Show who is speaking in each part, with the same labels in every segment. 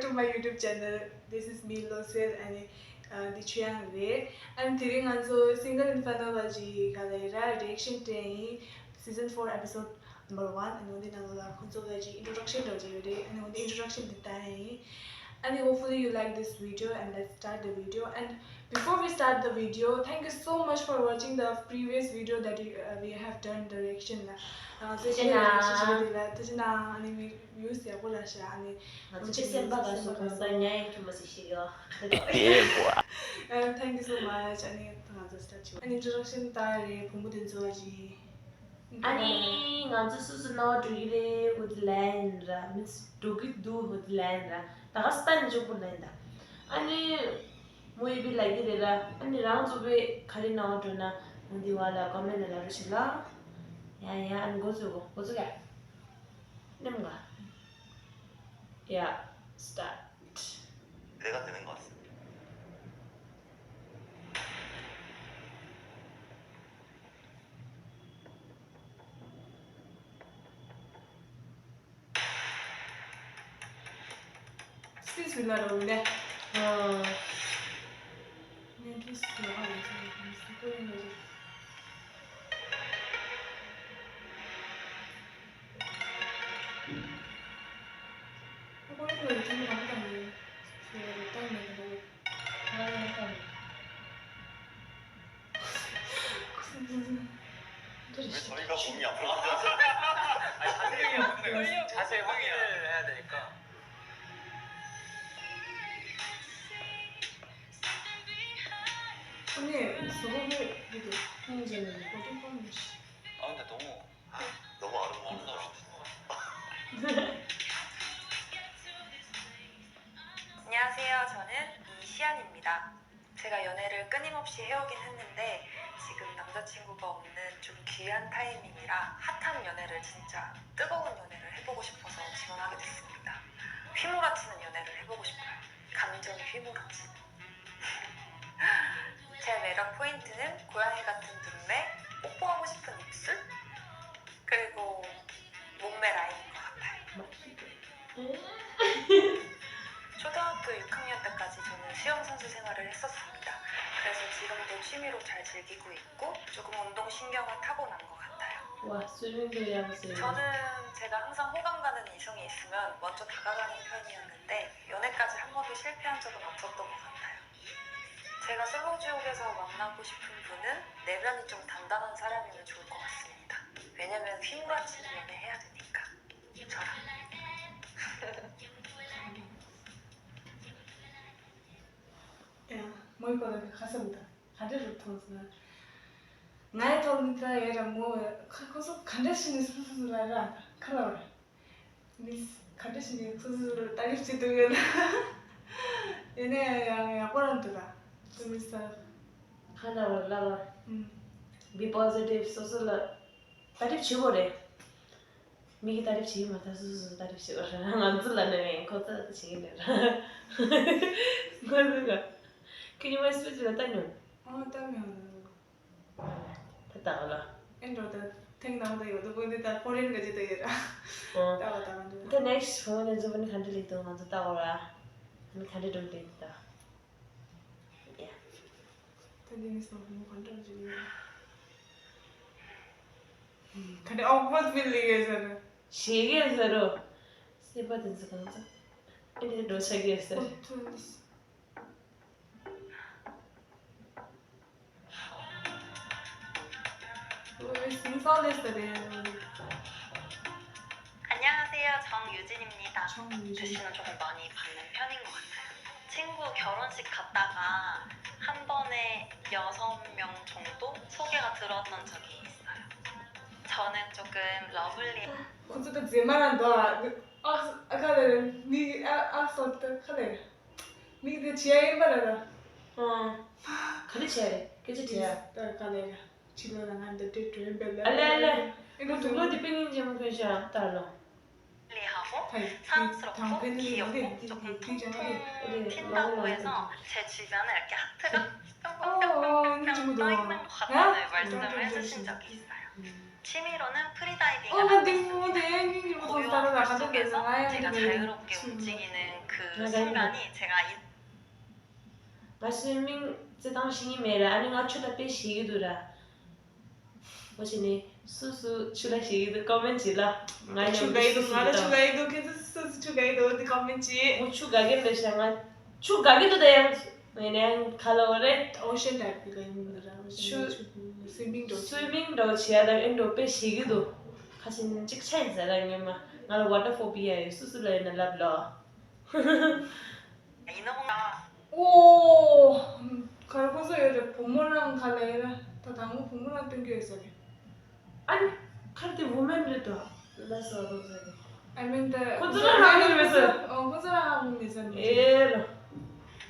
Speaker 1: to my YouTube channel. This is me Losil and the Chiang Ray. I'm doing also single infanology reaction to season 4 episode number 1 and then introduction and the introduction and hopefully you like this video and let's start the video. And before we start the video, thank you so much for watching the previous video that we have done the reaction. Thank you so much. An introduction tare pumutin soji.
Speaker 2: Ani nganzu susu no duire woodland ra means dugit du woodland ra tagastan jo woodland ani moi bi like de ra ani round to be khari na to na mundi wala comment la rusila ya an gozu ga nemga ya start
Speaker 3: 내가 되는 것 같습니다.
Speaker 1: Please will not own that.
Speaker 3: 왜 저희가 몸이 앞으로 가죠? 아니 자세 확인을 해야 되니까.
Speaker 1: 언니 저거를 이게 형제는 어떤 건데?
Speaker 3: 아 근데 너무 아름다우시다.
Speaker 4: 안녕하세요. 저는 이시안입니다. 제가 연애를 끊임없이 해오긴 했는데 지금 남자친구가 없는 좀 귀한 타이밍이라 핫한 연애를 진짜 뜨거운 연애를 해보고 싶어서 지원하게 됐습니다. 휘몰아치는 연애를 해보고 싶어요. 감정이 휘몰아치는. 제 매력 포인트는 고양이 같은 눈매, 뽀뽀하고 싶은 입술, 그리고 몸매 라인인 것 같아요. 초등학교 6학년 때까지 저는 수영선수 생활을 했었습니다. 그래서 지금도 취미로 잘 즐기고 있고 조금 운동신경은 타고난 것 같아요.
Speaker 2: 와 스윙도 양세
Speaker 4: 저는 제가 항상 호감 가는 이성이 있으면 먼저 다가가는 편이었는데 연애까지 한 번도 실패한 적은 없었던 것 같아요. 제가 솔로지옥에서 만나고 싶은 분은 내면이 좀 단단한 사람이면 좋을 것 같습니다. 왜냐면 휘몰아치는 연애 해야 되니까. 저랑.
Speaker 1: 야, 뭐 거다 가서부터 가대를 통해서 나의 통니까 얘가 뭐 거기서 간대신이 수술하라 그러라. 미스 간대신이 수술을 딸립지 되면 얘네 약보란도가 좀 있어.
Speaker 2: 하나 올라가 be positive social tarif chibore 미기 tarif chigi mata susu tarif chibore nganzulane kota chigi 그러니까 그니 말씀드려 따뇨
Speaker 1: 따면
Speaker 2: 됐다 알아
Speaker 1: 엔로다 탱나오다 이거 보이는데 포린 거지 되게라. 따가다가
Speaker 2: the next phone is when country to 먼저 따오라 한 country 좀 됐다 야
Speaker 1: 탱이서 뭐 건드려지. 근데 awkward feeling에서는
Speaker 2: 시계에서로 세바든지 간다 근데 너 시계에서
Speaker 4: 안녕하세요. 정유진입니다. 제시는 조금 많이 받는 편인 것 같아요. 친구 결혼식 갔다가 한 번에 6명 정도 소개가 들어왔던 적이 있어요. 저는 조금 러블리.
Speaker 1: 그것도 제 말한다. 아까는 니 아서부터 카레. 니그 지하에 말하라.
Speaker 2: 가르쳐야 돼 그치 지야
Speaker 1: 카레. 지도랑 한데 뒤에 벨라.
Speaker 2: 알레 이거 누구 디펜인지 한번 그냥 달라
Speaker 4: 하고 사랑스럽고 귀엽고 조금 통통 튄다고 해서 제 주변에 이렇게 하트가 뿅뿅뿅뿅뿅 떠있는 것 같다는 말씀을 해주신 적이 있어요. 취미로는 프리다이빙을
Speaker 1: 어,
Speaker 4: 하고
Speaker 1: 근데
Speaker 4: 있습니다.
Speaker 1: 뭐 대행님부터
Speaker 4: 고요한
Speaker 1: 따로
Speaker 4: 물
Speaker 1: 나가는
Speaker 4: 속에서
Speaker 1: 데서
Speaker 4: 제가 자유롭게 움직이는 그 순간이 제가
Speaker 2: Nga swimming zidang shingi mera, ani nga chula pe shigidu ra. Wachini, susu chula shigidu comment chila. Nga
Speaker 1: 추가이도 말아 추가이도 계속 추가이도 어디 커멘지
Speaker 2: Mo chu gage mesha nga. Chu gage do da yang kalore.
Speaker 1: 오션 타입이가 있는데라 스위밍도
Speaker 2: Swimming do chia da endo pe shigidu. Kasin chik chain sa ra nga ma. Nga water phobia susu la na labla.
Speaker 4: 인어공가
Speaker 1: 오 가보서 이제 부모랑 가래라 다 당구 부모랑 땡겨 있어요.
Speaker 2: 아니, 칼때 woman 레도. 나서 그러지.
Speaker 1: I mean the
Speaker 2: 콘서트를 하기 위해서.
Speaker 1: 콘서트 하고 있어요.
Speaker 2: 에로.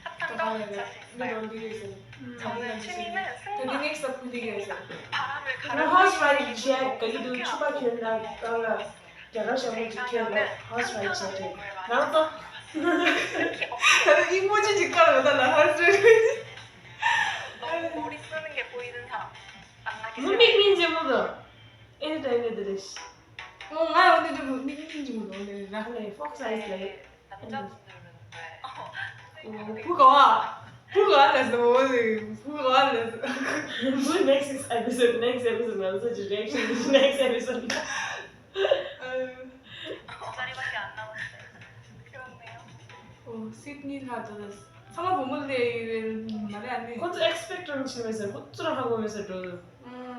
Speaker 4: 핫한 거 찾을 수 있어요.
Speaker 1: 어디에 있어요?
Speaker 4: 저는 취미는
Speaker 1: The
Speaker 4: 승마,
Speaker 1: next up 어디에 있어요?
Speaker 4: 바람을
Speaker 2: 그럼 하우스 라이프 지하 거기도 추가 기억나 따라 여러 시험을 지켜야 하우스 라이프 지하 나도
Speaker 1: 다들 이모지 직관을 못하나 하지.
Speaker 4: 너무 머리 쓰는 게 보이는 사람 만나기 싫어요.
Speaker 2: 문빅민지 모두 anytime 애들이시
Speaker 1: 아 근데 좀 민민지 몰라 오늘 나
Speaker 2: 그래 폭스 아이스 라이프
Speaker 4: 남자분들은 왜
Speaker 1: 불가 안 했어 오늘 불가 안 했어.
Speaker 2: 뭐 next episode 나서 reaction next episode
Speaker 4: 자리밖에 안 남았어요. 그렇네요.
Speaker 1: 시드니 하더라스. 상하 보물레를 말이 안 돼.
Speaker 2: 그것도 expect랑 치면서 호주랑 하고 오면서도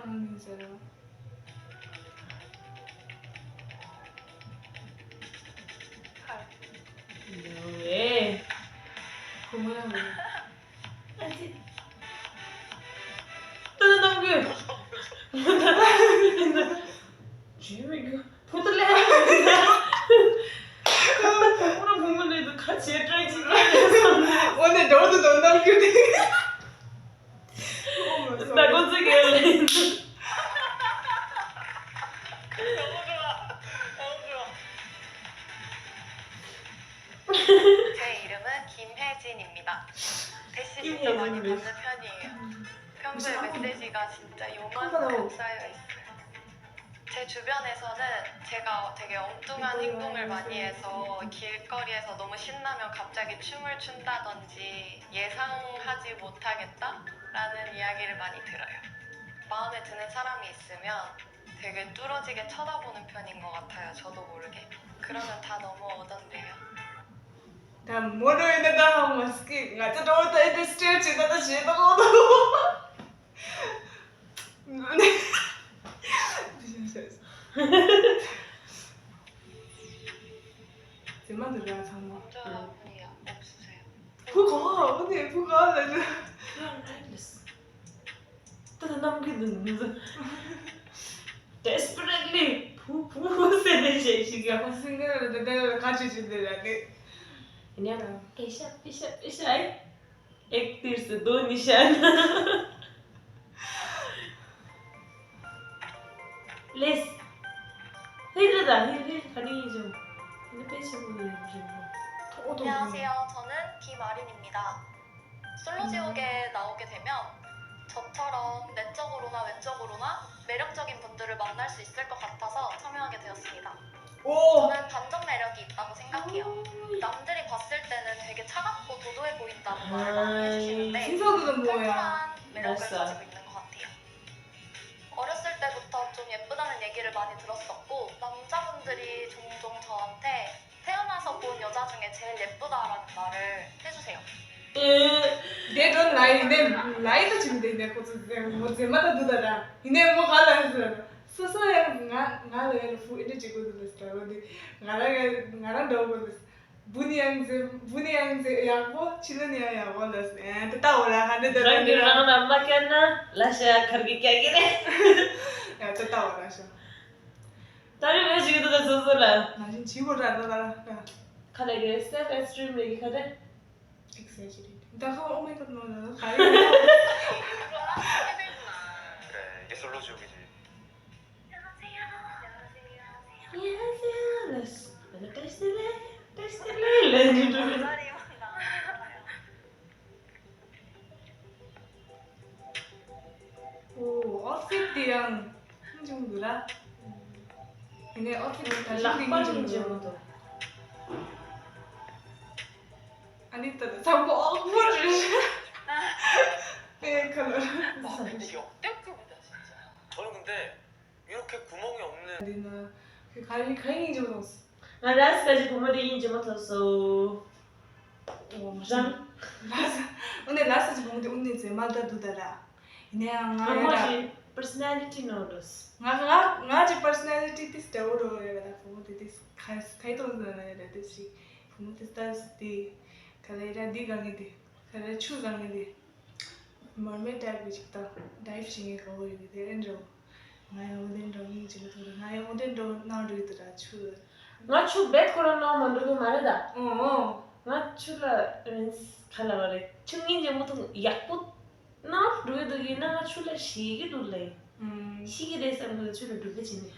Speaker 1: 진짜로.
Speaker 2: 왜
Speaker 1: 고모랑
Speaker 2: 아직 나는 너무 재미가 보들래 갖다 보면 애도 같이 해줘야지
Speaker 1: 오늘 너도 너무 귀여워.
Speaker 2: 나 깜짝이야
Speaker 3: 너무 좋아. 너무 좋아.
Speaker 4: 제 이름은 김혜진입니다. 대시 진짜 많이 받는 편이에요. 평소에 메시지가 진짜 요만큼 쌓여 있어요. 제 주변에서는 제가 되게 엉뚱한 행동을 많이 해서 길거리에서 너무 신나면 갑자기 춤을 춘다든지 예상하지 못하겠다라는 이야기를 많이 들어요. 마음에 드는 사람이 있으면 되게 뚫어지게 쳐다보는 편인 것 같아요. 저도 모르게. 그러면 다 넘어오던데요.
Speaker 1: 다 뭐로 인해다 하고 마스크 나도 너무 다 이제 스트레치 나도 지도 거도. 제만 들어야 상마.
Speaker 4: 남자분이 없으세요?
Speaker 1: 부가 언니 부가 나
Speaker 2: 나는 남기는 desperately 부부세네 제시가
Speaker 1: 생각을 내가 같이 준대라니.
Speaker 2: 그냥 पेशा एक तीर से दो निशान लेस 힐르다 힐 가리 좀 근데 빼시고
Speaker 4: 안녕하세요. 저는 김아린입니다. 솔로지옥에 나오게 되면 저처럼 내적으로나 외적으로나 매력적인 분들을 만날 수 있을 것 같아서 참여하게 되었습니다.
Speaker 1: 오.
Speaker 4: 저는 반전 매력이 있다고 생각해요. 남들이 봤을 때는 되게 차갑고 도도해 보인다고 말을 많이 해주시는데
Speaker 1: 신서들은 뭐야?
Speaker 4: 털털한 매력을
Speaker 2: 알았어.
Speaker 4: 가지고 있는 것 같아요. 어렸을 때부터 좀 예쁘다는 얘기를 많이 들었었고 남자분들이 종종 저한테 태어나서 본 여자 중에 제일 예쁘다라는 말을 해주세요.
Speaker 1: 내돈 나이도 지금 내 고수 뭐 제마다 두다라. 이내 뭐 갈라서 소소해 나를 후 이제 지고 들었어. 어디 나랑 더고 buniyang yapo chilaniya yapo las tata ora hande de
Speaker 2: रंग रंग अम्मा क्या ना लाशा करके क्या गिरे
Speaker 1: ya tata ora sha
Speaker 2: तारी में जिग तो सोसला
Speaker 1: na jin chibo ra da
Speaker 2: खाले गे सेल्फ एस्टीम लेके खाते
Speaker 1: exaggerate da ka oh my god no no kai
Speaker 3: 그래 이게 솔로지옥이지.
Speaker 2: Yes, ano testirle
Speaker 1: oh outfit yang 정도라. 근데 어떻게
Speaker 2: 락방인 정도.
Speaker 1: 아니다. 자꾸 억울해. 네, 컬러.
Speaker 3: 와 근데 역대급이다 진짜. 저는 근데 이렇게 구멍이 없는
Speaker 1: 우리는 그 가인이 좀 없어.
Speaker 2: 나 라스까지 보면 인지 못했어. 장?
Speaker 1: 오늘 라스트 보는데 오늘 이제 마다 두더라. 그냥
Speaker 2: 나머지 personality notice.
Speaker 1: nga personality this dauro ya da fumo this kai to na da this fumo this tas di kalera di gangi di kala chu gangi di mermaid type bi ta dive sing ko yo de endo nga yo den do ni ji to nga yo den do na do ita chu
Speaker 2: 나 추 백코로 너 만들고 말이다.
Speaker 1: oh
Speaker 2: 나 추라 칼라 말해. 충인지 못한 약꽃 나 루에도기 나 추라 시기 둘래. 시기 돼서 그 추라 루게지네.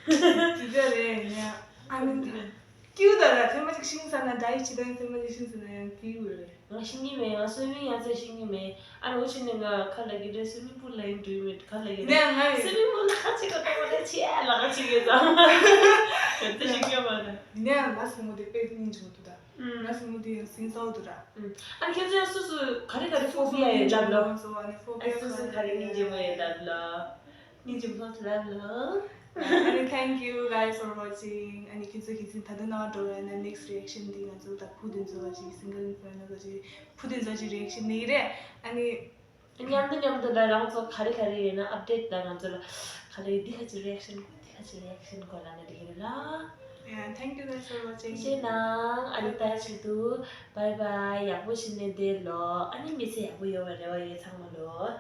Speaker 1: 디자래 그냥 아는 끼우다라 테마직 신사나 다이 치던 테마직 신사나 끼우래
Speaker 2: 나 신기매 나 스위밍 하자 신기매. 아니 오시는 거 칼라기를 스위밍 풀 라인 두면 칼라기.
Speaker 1: 그냥 나
Speaker 2: 스위밍 풀 같이 갔다 오래 치아 같이 게자. 그때 신기하다.
Speaker 1: 그냥 라스 모델 빼는 정도다 라스 모델 신사오더라
Speaker 2: 아니 괜찮아 수수 가리가리 포비아에 달라.
Speaker 1: 아니 포비아
Speaker 2: 수수 가리 니제모에 달라. 니제모 달라.
Speaker 1: and thank you guys for watching and kids 다들 나와도 and next reaction 딩 아주 다 푸든 저지 싱글 인프라나 저지 푸든 저지 reaction 이래 아니
Speaker 2: 냠도 나랑 저 가리가리나 업데이트 나간줄 가리 디하지 리액션 거라는 얘기라.
Speaker 1: yeah thank you guys for watching
Speaker 2: 이제 나 아니타 지도 바이바이 야보시네 데로 아니 미세 야보요 말려 이 상물로